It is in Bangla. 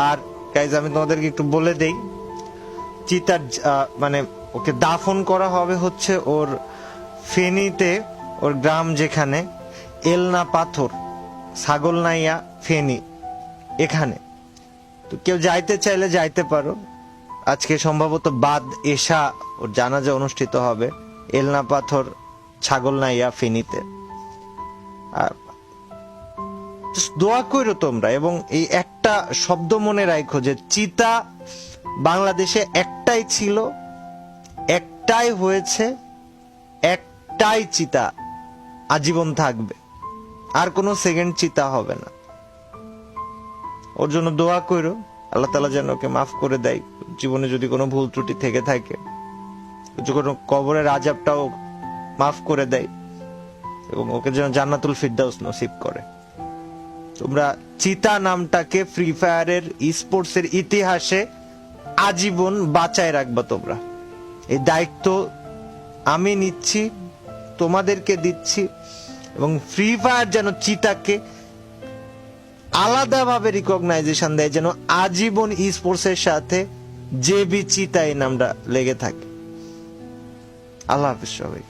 আর গাইজ আমি তোমাদেরকে একটু বলে দেই, চিতার মানে ওকে দাফন করা হবে হচ্ছে ওর ফেনীতে, ওর গ্রাম যেখানে এলনা পাথর, ছাগলনাইয়া ফেনী, এখানে। তো কেউ যাইতে চাইলে যাইতে পারো। আজকে সম্ভবত বাদ এশা ওর জানাজা অনুষ্ঠিত হবে এলনা পাথর, ছাগলনাইয়া ফেনীতে। আর দোয়া করো তোমরা, এবং এই একটা শব্দ মনে রাখো যে চিতা বাংলাদেশে একটাই ছিল, একটাই হয়েছে, একটাই চিতা আজীবন থাকবে, আর কোনো সেকেন্ড চিতা হবে না। ওর জন্য দোয়া করো, আল্লাহ তাআলা যেন ওকে মাফ করে দেয়, জীবনে যদি কোনো ভুল ত্রুটি থেকে থাকে, কোনো কবরের আযাবটাও মাফ করে দেয়, এবং ওকে যেন জান্নাতুল ফিরদাউস নসিব করে। তোমরা চিতা নামটাকে ফ্রি ফায়ারের স্পোর্টস এর ইতিহাসে আজীবন বাঁচায় রাখবা। তোমরা এই দায়িত্ব আমি নিচ্ছি, তোমাদেরকে দিচ্ছি, এবং ফ্রি ফায়ার যেন চিতাকে আলাদাভাবে রিকগনাইজেশন দেয়, যেন আজীবন স্পোর্টস এর সাথে জেবি চিতা এই নামটা লেগে থাকে। আল্লাহ হাফিজ সবাই।